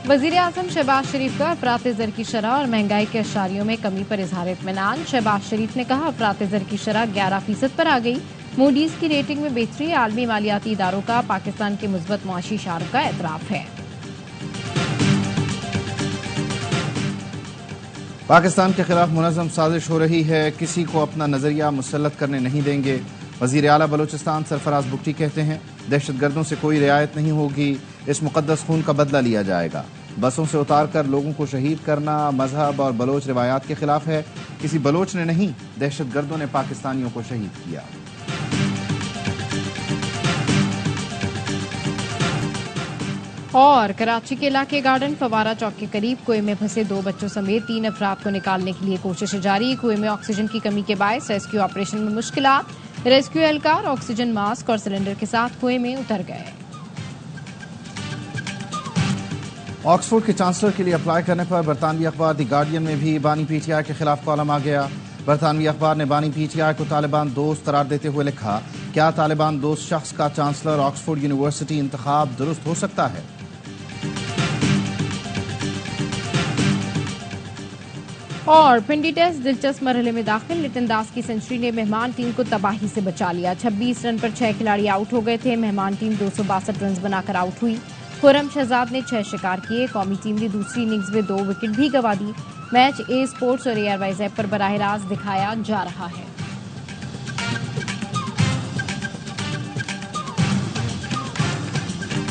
वजीर आजम शहबाज शरीफ का अफरात ज़र की शरह और महंगाई के अशारियों में कमी पर इजहार इत्मीनान। शहबाज शरीफ ने कहा अफरात ज़र की शरह 11% पर आ गई। मूडीज की रेटिंग में बेहतरी आलमी मालियाती इदारों का पाकिस्तान के मुस्बत मुआशी इशारों का एतराफ है। पाकिस्तान के खिलाफ मुनज़्ज़म साजिश हो रही है, किसी को अपना नजरिया मुसल्लत करने नहीं देंगे। वजीर आला बलोचिस्तान सरफराज बुगटी कहते हैं दहशत गर्दों से कोई रियायत नहीं होगी, इस मुकद्दस खून का बदला लिया जाएगा। बसों से उतार कर लोगों को शहीद करना मजहब और बलोच रिवायात के खिलाफ है। किसी बलोच ने नहीं, दहशत गर्दों ने पाकिस्तानियों को शहीद किया। और कराची के इलाके गार्डन फवारा चौक के करीब कुएं में फंसे 2 बच्चों समेत 3 अफराद को निकालने के लिए कोशिश जारी। कुएं में ऑक्सीजन की कमी के बायस रेस्क्यू ऑपरेशन में मुश्किलात। रेस्क्यू एहलकार ऑक्सीजन मास्क और सिलेंडर के साथ कुएं में उतर गए। ऑक्सफोर्ड के चांसलर के लिए अप्लाई करने पर बरतानवी अखबार द गार्डियन में भी बानी पीटीआई के खिलाफ कॉलम आ गया। बरतानवी अखबार ने बानी पीटीआई को तालिबान दोस्त करार देते हुए लिखा, क्या तालिबान दोस्त शख्स का चांसलर ऑक्सफोर्ड यूनिवर्सिटी इंतखाब दुरुस्त हो सकता है? और पिंडी टेस्ट दिलचस्प मरहले में दाखिल। लिटन दास की सेंचुरी ने मेहमान टीम को तबाही से बचा लिया। 26 रन पर 6 खिलाड़ी आउट हो गए थे। मेहमान टीम 262 रन बनाकर आउट हुई। खुरम शहजाद ने 6 शिकार किए। कौमी टीम ने दूसरी इनिंग्स में 2 विकेट भी गंवा दी। मैच ए स्पोर्ट्स और एयरवाइज ऐप पर बराह रास्त दिखाया जा रहा है।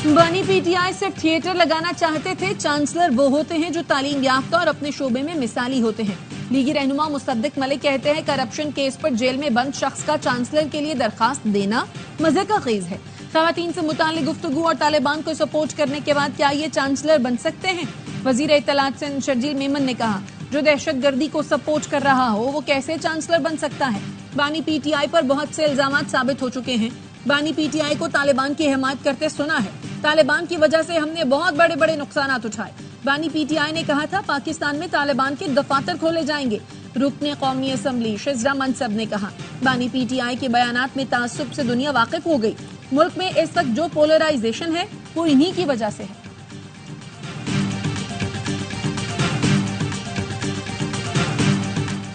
बानी पीटीआई से थिएटर लगाना चाहते थे। चांसलर वो होते हैं जो तालीम याफ्ता और अपने शोबे में मिसाली होते हैं। लीगी रहनुमा मुसद्दिक मलिक कहते हैं करप्शन केस पर जेल में बंद शख्स का चांसलर के लिए दरखास्त देना मजे का खेज है। खवातीन से मुताल्लिक गुफ्तगू और तालिबान को सपोर्ट करने के बाद क्या ये चांसलर बन सकते हैं? वजीर इत्तलात सिंध शर्जील मेमन ने कहा जो दहशत गर्दी को सपोर्ट कर रहा हो वो कैसे चांसलर बन सकता है? बानी पीटीआई पर बहुत से इल्जामात साबित हो चुके हैं। बानी पीटीआई को तालिबान की हिमायत करते सुना है। तालिबान की वजह से हमने बहुत बड़े बड़े नुकसानात उठाए। बानी पीटीआई ने कहा था पाकिस्तान में तालिबान के दफातर खोले जाएंगे। रुकने कौमी असम्बली शिजरा मनसब ने कहा बानी पीटीआई के बयानात में तासुब से दुनिया वाकिफ हो गई। मुल्क में इस वक्त जो पोलराइजेशन है वो इन्हीं की वजह से है।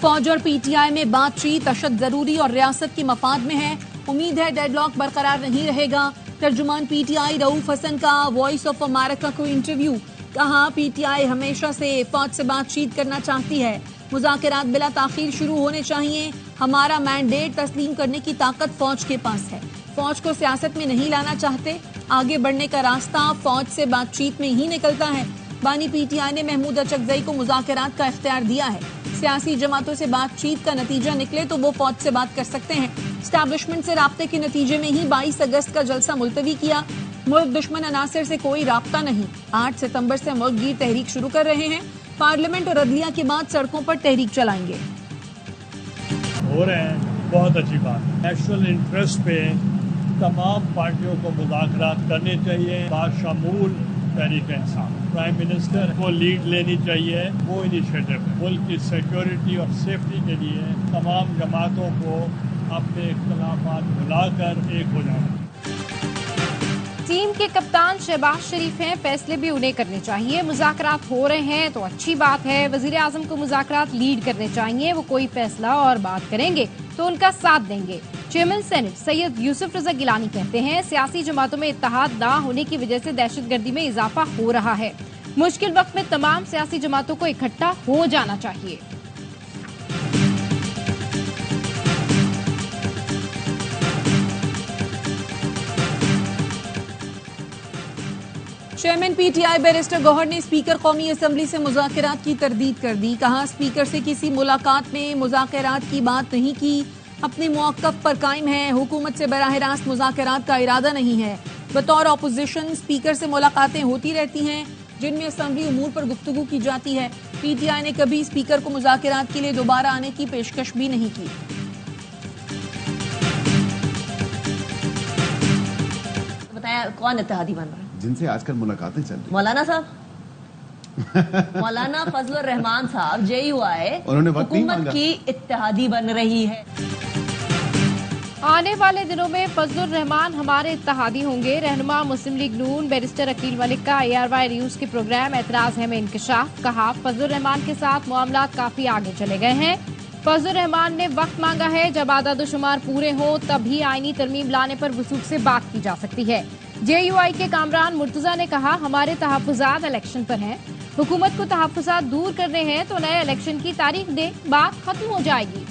फौज और पीटीआई में बातचीत अशद जरूरी और रियासत की मफाद में है। उम्मीद है डेडलॉक बरकरार नहीं रहेगा। तर्जुमान पीटीआई रऊफ हसन का वॉइस ऑफ अमेरिका को इंटरव्यू। कहा पीटीआई हमेशा से फौज से बातचीत करना चाहती है। मुज़ाकरात बिला ताखीर शुरू होने चाहिए। हमारा मैंडेट तस्लीम करने की ताकत फौज के पास है। फौज को सियासत में नहीं लाना चाहते। आगे बढ़ने का रास्ता फौज से बातचीत में ही निकलता है। बानी पीटीआई ने महमूद अचकजई को मुज़ाकरात का इख्तियार दिया है। सियासी जमातों से बातचीत का नतीजा निकले तो वो फौज से बात कर सकते हैं। एस्टैब्लिशमेंट से राब्ते के नतीजे में ही 22 अगस्त का जलसा मुलतवी किया। मुल्क दुश्मन अनासर से कोई राब्ता नहीं। 8 सितंबर से मुल्क गिर तहरीक शुरू कर रहे हैं। पार्लियामेंट और अदलिया के बाद सड़कों पर तहरीक चलाएंगे। हो रहे हैं, बहुत अच्छी बात। नेशनल इंटरेस्ट पे तमाम पार्टियों को मुज़ाकरात करने चाहिए। बाशमूल तहरीक इंसाफ प्राइम मिनिस्टर को लीड लेनी चाहिए। वो इनिशिएटिव है मुल्क की सिक्योरिटी और सेफ्टी के लिए तमाम जमातों को अपने इख्तलाफात भुलाकर एक हो जाना। टीम के कप्तान शहबाज शरीफ हैं, फैसले भी उन्हें करने चाहिए। मुज़ाकरात हो रहे हैं तो अच्छी बात है। वजीर आजम को मुज़ाकरात लीड करने चाहिए। वो कोई फैसला और बात करेंगे तो उनका साथ देंगे। चेयरमैन सेनेट सैयद यूसुफ रजा गिलानी कहते हैं सियासी जमातों में इत्तेहाद ना होने की वजह से दहशतगर्दी में इजाफा हो रहा है। मुश्किल वक्त में तमाम सियासी जमातों को इकट्ठा हो जाना चाहिए। चेयरमैन पीटीआई बैरिस्टर गौहर ने स्पीकर कौमी असम्बली से मुज़ाकरात की तरदीद कर दी। कहा स्पीकर से किसी मुलाकात में मुज़ाकरात की बात नहीं की। अपने मौक़िफ़ पर कायम है। हुकूमत से बराह रास्त मुज़ाकरात का इरादा नहीं है। बतौर अपोजिशन स्पीकर से मुलाकातें होती रहती हैं जिनमें असम्बली उमूर पर गुफ्तगू की जाती है। पीटीआई ने कभी स्पीकर को मुज़ाकरात के लिए दोबारा आने की पेशकश भी नहीं की। बताया कौन इत्तेहादी बन रहा है जिनसे आजकल मुलाकातें चल रही? मौलाना साहब मौलाना फजलुर रहमान साहब JUI उन्होंने वक्त नहीं हुकूमत मांगा। की इत्तेहादी बन रही है। आने वाले दिनों में फजलुर रहमान हमारे इत्तेहादी होंगे। रहनुमा मुस्लिम लीग नून बैरिस्टर अकील मलिक का ARY न्यूज के प्रोग्राम एतराज है में इंकशाफ। कहा, फजलुर रहमान के साथ मामलात काफी आगे चले गए हैं। फजलुर रहमान ने वक्त मांगा है, जब आदादोशुमार पूरे हो तभी आईनी तरमीम लाने पर वसूख से बात की जा सकती है। JUI के कामरान मुर्तजा ने कहा, हमारे तहफ्फुजात इलेक्शन पर हैं। हुकूमत को तहफ्फुजात दूर करने हैं तो नए इलेक्शन की तारीख दे, बात खत्म हो जाएगी।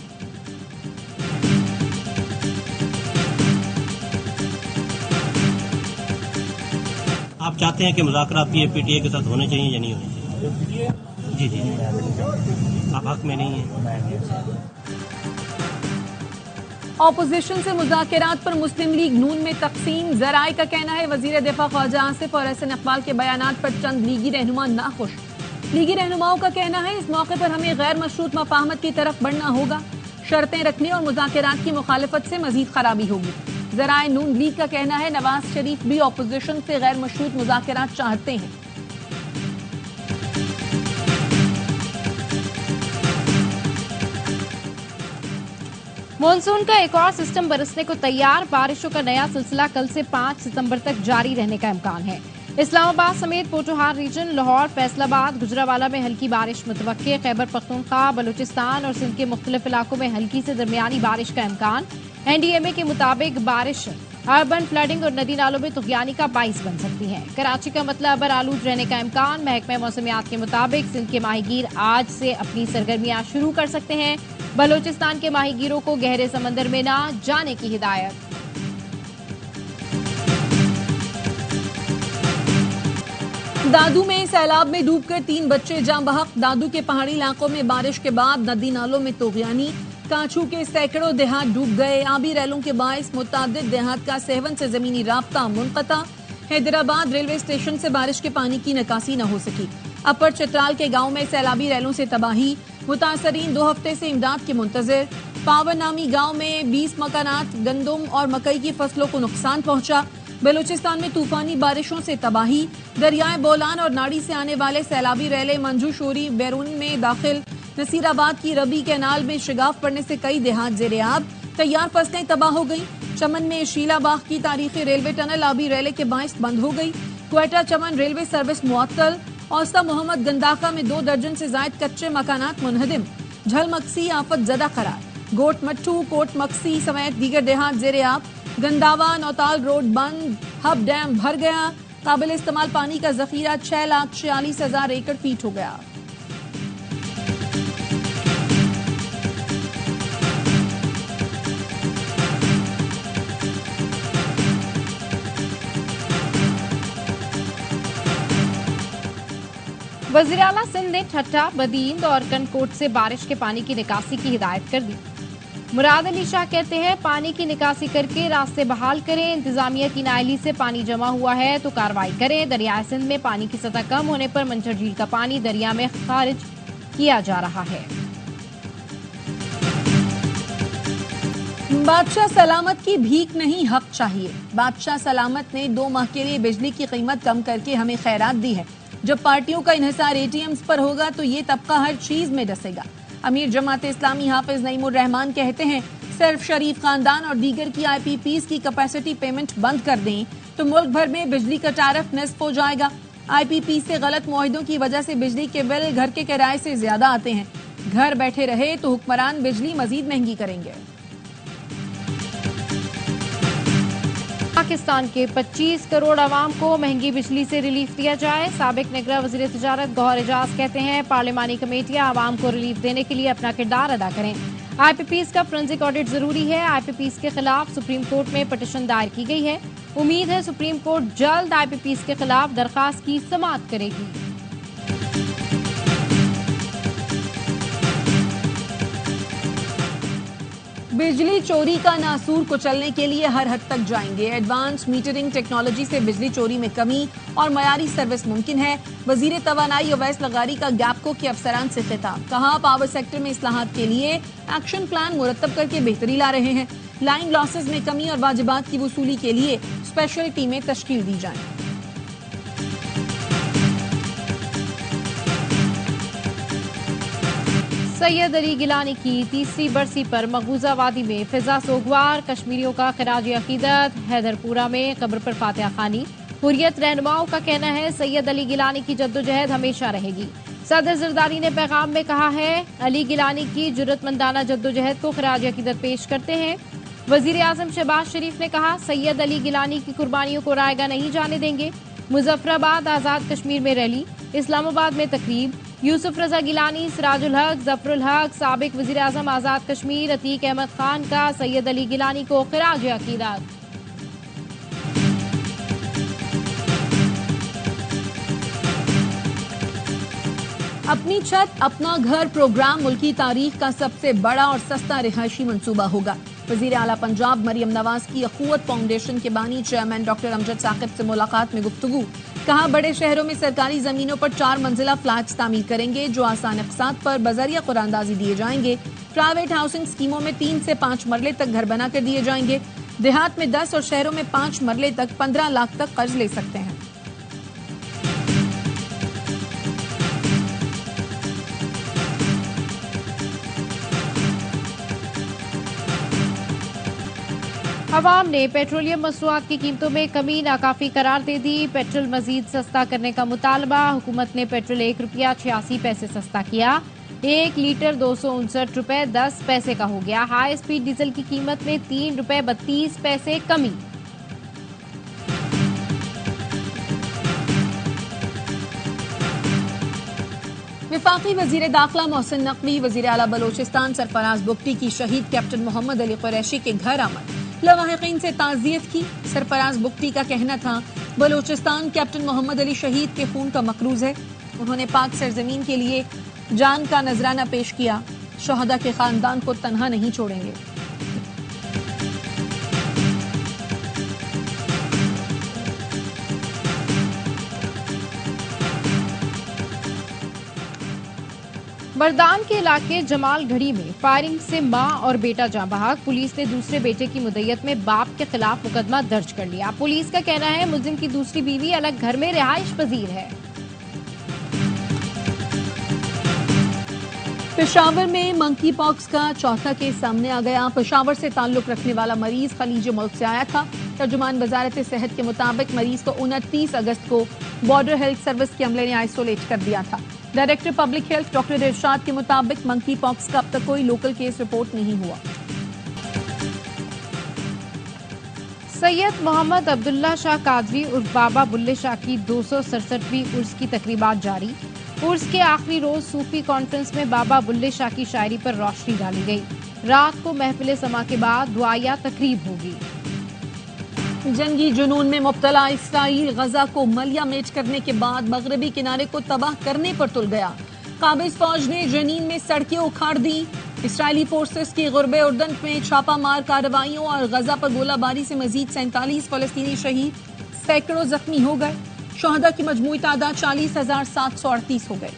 आप चाहते हैं कि मुज़ाकरात PTI के साथ होने चाहिए या नहीं होने चाहिए? जी जी, आप हक में नहीं है। ऑपोजिशन से मुज़ाकरात पर मुस्लिम लीग नून में तकसीम। ज़राए का कहना है, वज़ीर दिफा ख्वाजा आसिफ और एहसन इकबाल के बयानात पर चंद लीगी रहनुमा नाखुश। लीगी रहनुमाओं का कहना है, इस मौके पर हमें गैर मशरूत मफाहमत की तरफ बढ़ना होगा। शर्तें रखने और मुज़ाकरात की मुखालफत से मजीद खराबी होगी। ज़राए नून लीग का कहना है, नवाज शरीफ भी ऑपोजिशन से गैर मशरूत मुज़ाकरात चाहते हैं। मॉनसून का एक और सिस्टम बरसने को तैयार। बारिशों का नया सिलसिला कल से 5 सितंबर तक जारी रहने का इम्कान है। इस्लामाबाद समेत पोटोहार रीजन, लाहौर, फैसलाबाद, गुजरावाला में हल्की बारिश मुतवक्के। खैबर पख्तूनख्वा, बलूचिस्तान और सिंध के मुख्तलिफ इलाकों में हल्की से दरमियानी बारिश का इम्कान। NDMA के मुताबिक बारिश अर्बन फ्लडिंग और नदी नालों में तुगयानी का बाइस बन सकती है। कराची का मतला अबर आलूद रहने का इम्कान। महकमा मौसमियात के मुताबिक सिंध के माहीगीर आज से अपनी सरगर्मियां शुरू कर सकते हैं। बलूचिस्तान के माहीगीरों को गहरे समंदर में न जाने की हिदायत। दादू में सैलाब में डूबकर 3 बच्चे जाँ बहक। दादू के पहाड़ी इलाकों में बारिश के बाद नदी नालों में तुगयानी। कांचू के सैकड़ों देहात डूब गए। आबी रैलों के बायस मुतादिद देहात का सेवन से जमीनी राब्ता मुनक़ता। हैदराबाद रेलवे स्टेशन से बारिश के पानी की निकासी न हो सकी। अपर चित्राल के गांव में सैलाबी रैलों से तबाही। मुतासरीन 2 हफ्ते से इमदाद के मुंतजिर। पावनामी गांव में 20 मकानात, गंदम और मकई की फसलों को नुकसान पहुंचा। बलूचिस्तान में तूफानी बारिशों से तबाही। दरियाए बोलान और नाड़ी से आने वाले सैलाबी रैले मंजू शोरी बैरून में दाखिल। नसीराबाद की रबी कैनाल में शिगाफ पड़ने से कई देहात ज़ेरे-आब। तैयार फसलें तबाह हो गई। चमन में शीलाबाग की तारीखी रेलवे टनल आबी रैले के बायस बंद हो गई। क्वेटा चमन रेलवे सर्विस मुअत्तल। औसा मोहम्मद गंदाका में 2 दर्जन से जायद कच्चे मकानात मुनहदिम। झलमक्सी आफत ज़दा करार। गोट मट्टू, कोट मक्सी समेत दीगर देहात ज़ेरे-आब। गंदावा नौताल रोड बंद। हब डैम भर गया। काबिल इस्तेमाल पानी का जखीरा 6,46,000 एकड़ फीट हो गया। वज़ीर आला सिंध ने ठट्टा, बदींद और कनकोट से बारिश के पानी की निकासी की हिदायत कर दी। मुराद अली शाह कहते हैं, पानी की निकासी करके रास्ते बहाल करें। इंतजामिया की नाअहली से पानी जमा हुआ है तो कार्रवाई करें। दरियाए सिंध में पानी की सतह कम होने पर मंचर झील का पानी दरिया में खारिज किया जा रहा है। बादशाह सलामत की भीख नहीं, हक चाहिए। बादशाह सलामत ने 2 माह के लिए बिजली की कीमत कम करके हमें खैरात दी है। जब पार्टियों का इन्हिसार ATMs पर होगा तो ये तबका हर चीज में डसेगा। अमीर जमात इस्लामी हाफिज नईमुर रहमान कहते हैं, सिर्फ शरीफ खानदान और दीगर की IPPs की कैपेसिटी पेमेंट बंद कर दें तो मुल्क भर में बिजली का टारफ निस्फ हो जाएगा। IPP से गलत मुआहिदों की वजह से बिजली के बिल घर के किराए से ज्यादा आते हैं। घर बैठे रहे तो हुक्मरान बिजली मजीद महंगी करेंगे। पाकिस्तान के 25 करोड़ आवाम को महंगी बिजली से रिलीफ दिया जाए। साबिक निगरान वज़ीर तिजारत गौहर एजाज कहते हैं, पार्लिमानी कमेटियां आवाम को रिलीफ देने के लिए अपना किरदार अदा करें। IPPs का फोरेंसिक ऑडिट जरूरी है। IPPs के खिलाफ सुप्रीम कोर्ट में पिटीशन दायर की गई है। उम्मीद है सुप्रीम कोर्ट जल्द IPPs के खिलाफ दरखास्त की समाअत करेगी। बिजली चोरी का नासूर कुचलने के लिए हर हद तक जाएंगे। एडवांस मीटरिंग टेक्नोलॉजी से बिजली चोरी में कमी और मयारी सर्विस मुमकिन है। वजीर तवानाई अवैस लगारी का गैपको के अफसरान से खिताब। कहा, पावर सेक्टर में इस्लाहात के लिए एक्शन प्लान मुरतब करके बेहतरी ला रहे हैं। लाइन लॉसेस में कमी और वाजिबात की वसूली के लिए स्पेशल टीमें तश्कील दी जाएं। सैयद अली गिलानी की तीसरी बरसी पर मकबूजा वादी में फिजा सोगवार, कश्मीरियों का खराज अकीदत। हैदरपुरा में कब्र पर फातिहा खानी। हुर्रियत रहनुमाओं का कहना है सैयद अली गिलानी की जद्दोजहद हमेशा रहेगी। सदर जरदारी ने पैगाम में कहा है अली गिलानी की जुर्रतमंदाना जद्दोजहद को खराज अकीदत पेश करते हैं। वजीर आजम शहबाज शरीफ ने कहा सैयद अली गिलानी की कुर्बानियों को रायगा नहीं जाने देंगे। मुजफ्फराबाद आजाद कश्मीर में रैली, इस्लामाबाद में तकरीब। यूसुफ रजा गिलानी, सिराजुल हक, जफरुल हक, साबिक वजीर आजम आजाद कश्मीर अतीक अहमद खान का सैयद अली गिलानी को खिराज अकीदत। अपनी छत अपना घर प्रोग्राम मुल्की तारीख का सबसे बड़ा और सस्ता रिहायशी मंसूबा होगा। वजीर आला पंजाब मरियम नवाज की अखुवत फाउंडेशन के बानी चेयरमैन डॉक्टर अमजद साकिब से मुलाकात में गुफ्तगू। कहा बड़े शहरों में सरकारी जमीनों पर 4 मंजिला फ्लैट्स तामीर करेंगे जो आसान अक़सात पर बजरिया कुरानदाजी दिए जाएंगे। प्राइवेट हाउसिंग स्कीमों में 3 से 5 मरले तक घर बना कर दिए जाएंगे। देहात में 10 और शहरों में 5 मरले तक 15 लाख तक कर्ज ले सकते हैं। अवाम ने पेट्रोलियम मसनूआत की कीमतों में कमी नाकाफी करार दे दी। पेट्रोल मजीद सस्ता करने का मुतालबा। हुकूमत ने पेट्रोल ₹1.86 सस्ता किया। 1 लीटर 259 रुपए 10 पैसे का हो गया। हाई स्पीड डीजल की कीमत में ₹3.32 कमी। विफाकी वजीर दाखिला मोहसिन नकवी वजीर आला बलोचिस्तान सरफराज बुगटी की शहीद कैप्टन मोहम्मद अली कुरैशी के घर आमद। लवाहिकीन से ताज़ियत की। सरफराज बुगटी का कहना था बलोचिस्तान कैप्टन मोहम्मद अली शहीद के खून का मकरूज है। उन्होंने पाक सरजमीन के लिए जान का नजराना पेश किया। शहदा के खानदान को तन्हा नहीं छोड़ेंगे। मर्दान के इलाके जमाल घड़ी में फायरिंग से मां और बेटा जाँ बहक। पुलिस ने दूसरे बेटे की मुद्दत में बाप के खिलाफ मुकदमा दर्ज कर लिया। पुलिस का कहना है मुलजिम की दूसरी बीवी अलग घर में रिहाइश पजीर है। पेशावर में मंकी पॉक्स का चौथा केस सामने आ गया। पेशावर से ताल्लुक रखने वाला मरीज खलीज मुल्क से आया था। तर्जुमान वजारत सेहत के मुताबिक मरीज को 29 अगस्त को बॉर्डर हेल्थ सर्विस के अमले ने आइसोलेट कर दिया था। डायरेक्टर पब्लिक हेल्थ डॉक्टर इरशाद के मुताबिक मंकी पॉक्स का अब तक कोई लोकल केस रिपोर्ट नहीं हुआ। सैयद मोहम्मद अब्दुल्ला शाह कादरी उर्फ बाबा बुल्ले शाह की 267वीं उर्स की तकरीबात जारी। उर्स के आखिरी रोज सूफी कॉन्फ्रेंस में बाबा बुल्ले शाह की शायरी पर रोशनी डाली गई। रात को महफिल समा के बाद दुआया तकरीब होगी। जंगी जुनून में मुब्तला इसराइल गजा को मलिया-मेट करने के बाद मगरबी किनारे को तबाह करने पर तुल गया। काबिज फौज ने जनीन में सड़कें उखाड़ दी। इसराइली फोर्सेस की गुर्बे उर्दन में छापा मार कार्रवाइयों और गजा पर गोलाबारी से मजीद 47 फलस्तीनी शहीद, सैकड़ों जख्मी हो गए। शहदा की मजमूई तादाद 40,738 हो गए।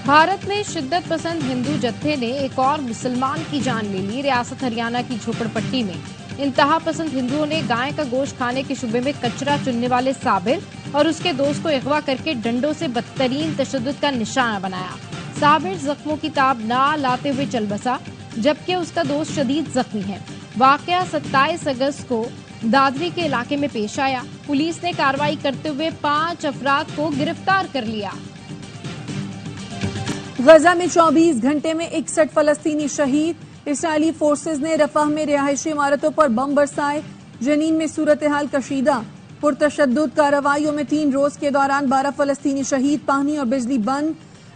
भारत में शिद्दत पसंद हिंदू जत्थे ने एक और मुसलमान की जान ले ली। रियासत हरियाणा की झोपड़पट्टी में इंतहा पसंद हिंदुओं ने गाय का गोश्त खाने के शुबे में कचरा चुनने वाले साबिर और उसके दोस्त को अगवा करके डंडों से बदतरीन तशद्दुद का निशाना बनाया। साबिर जख्मों की ताब ना लाते हुए चल बसा, जबकि उसका दोस्त शदीद जख्मी है। वाकया 27 अगस्त को दादरी के इलाके में पेश आया। पुलिस ने कार्रवाई करते हुए 5 अफराद को गिरफ्तार कर लिया। गजा में 24 घंटे में 61 फलस्तीनी शहीद। इसराइली फोर्सेज ने रफाह में रिहायशी इमारतों पर बम बरसाए। जनीन में सूरत हाल कशीदा। पुरतशद्दुद कार्रवाइयों में 3 रोज के दौरान 12 फलस्तीनी शहीद। पानी और बिजली बंद।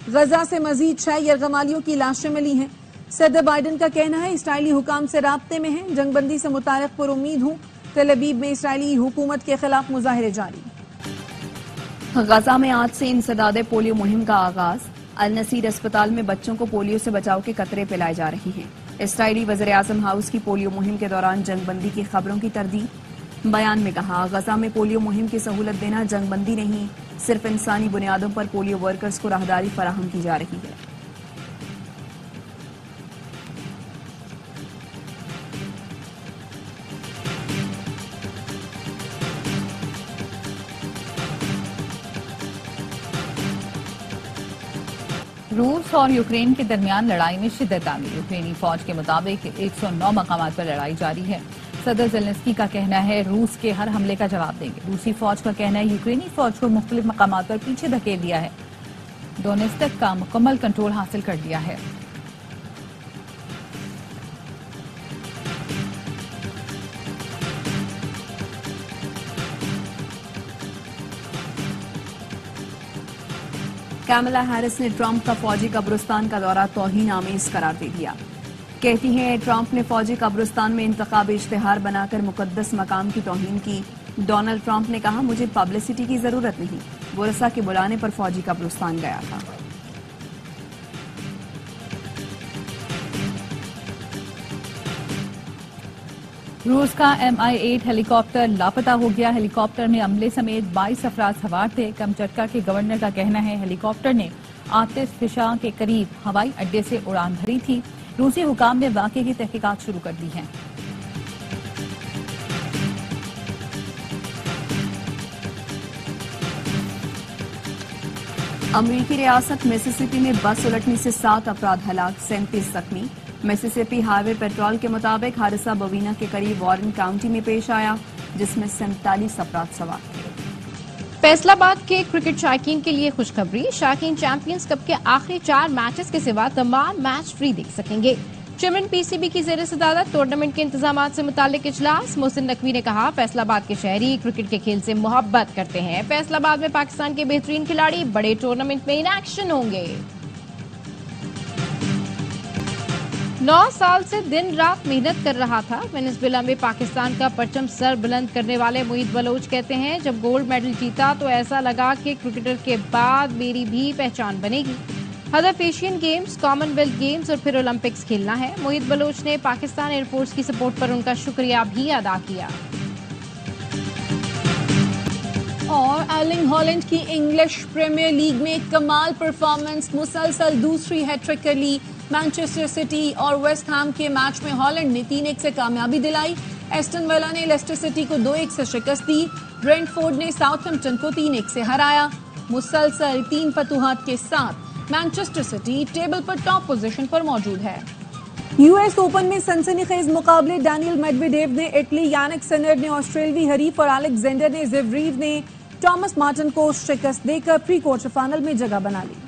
गजा से मजीद 6 यरगमालियों की लाशें मिली हैं। सदर बाइडन का कहना है इसराइली हुकाम से राब्ते में है। जंगबंदी से मुताल्लिक पुरुम्मीद हूँ। तेल अवीव में इसराइली हुकूमत के खिलाफ मुजाहिरे जारी। गजा में आज से इंसदादे पोलियो मुहिम का आगाज। अल नसीर अस्पताल में बच्चों को पोलियो से बचाव के कतरे पिलाए जा रहे हैं। इसराइली वज़ीर आज़म हाउस की पोलियो मुहिम के दौरान जंगबंदी की खबरों की तरदीद। बयान में कहा गजा में पोलियो मुहिम की सहूलत देना जंगबंदी नहीं, सिर्फ इंसानी बुनियादों पर पोलियो वर्कर्स को राहदारी फराहम की जा रही है। रूस और यूक्रेन के दरमियान लड़ाई में शिद्दत आ गई। यूक्रेनी फौज के मुताबिक 109 मकामात पर लड़ाई जारी है। सदर ज़ेलेंस्की का कहना है रूस के हर हमले का जवाब देंगे। रूसी फौज का कहना है यूक्रेनी फौज को मुख्तलिफ मकामात पर पीछे धकेल दिया है, डोनेत्स्क का मुकम्मल कंट्रोल हासिल कर लिया है। कैमला हैरिस ने ट्रंप का फौजी कब्रिस्तान का दौरा तौहीन आमेज करार दे दिया। कहती हैं ट्रंप ने फौजी कब्रिस्तान में इंतखाबी इश्तिहार बनाकर मुकद्दस मकाम की तौहीन की। डोनाल्ड ट्रंप ने कहा मुझे पब्लिसिटी की जरूरत नहीं, बोरसा के बुलाने पर फौजी कब्रिस्तान गया था। रूस का MI-8 हेलीकॉप्टर लापता हो गया। हेलीकॉप्टर में अमले समेत 22 अफराद सवार थे। कमचटका के गवर्नर का कहना है हेलीकॉप्टर ने आतिश फिशा के करीब हवाई अड्डे से उड़ान भरी थी। रूसी हुकाम ने वाकये की तहकीकात शुरू कर दी है। अमरीकी रियासत मिसिसिपी में बस उलटने से 7 अफराद हलाक, 37 जख्मी। मिसिसिपी हाईवे पेट्रोल के मुताबिक हादसा बवीना के करीब वॉरेन काउंटी में पेश आया, जिसमें 47 अफराद सवार थे। फैसलाबाद के क्रिकेट शायकीन के लिए खुशखबरी। शायकीन चैंपियंस कप के आखिरी 4 मैचेस के सिवा तमाम मैच फ्री देख सकेंगे। चेयरमैन PCB की ज़ेर सदारत टूर्नामेंट के इंतजाम से मुतालिक इजलास। मोहसिन नकवी ने कहा फैसलाबाद के शहरी क्रिकेट के खेल से मोहब्बत करते हैं। फैसलाबाद में पाकिस्तान के बेहतरीन खिलाड़ी बड़े टूर्नामेंट में इन एक्शन होंगे। 9 साल से दिन रात मेहनत कर रहा था। वेनेजुएला में पाकिस्तान का परचम सर बुलंद करने वाले मोहित बलोच कहते हैं जब गोल्ड मेडल जीता तो ऐसा लगा कि क्रिकेटर के बाद मेरी भी पहचान बनेगी। हदफ एशियन गेम्स, कॉमनवेल्थ गेम्स और फिर ओलंपिक्स खेलना है। मोहित बलोच ने पाकिस्तान एयरफोर्स की सपोर्ट पर उनका शुक्रिया भी अदा किया। और एर्लिंग हॉलैंड की इंग्लिश प्रीमियर लीग में कमाल परफॉर्मेंस, मुसलसल दूसरी हैट्रिक कर ली। मैनचेस्टर सिटी और वेस्ट हैम के मैच में हॉलैंड ने 3-1 से कामयाबी दिलाई। एस्टन विला ने लेस्टर सिटी को 2-1 से शिकस्त दी। ब्रेंटफोर्ड ने साउथहैम्पटन को 3-1 से हराया। मुसलसल 3 फतूहात के साथ मैनचेस्टर सिटी टेबल पर टॉप पोजीशन पर मौजूद है। US ओपन में सनसनीखेज मुकाबले, डैनियल मेडवेडेव ने इटली, यानिक सिनर ने ऑस्ट्रेलियाई हरीफ और अलेक्जेंडर ने ज़ेवरेव ने टॉमस मार्टिन को शिकस्त देकर प्री क्वार्टर फाइनल में जगह बना ली।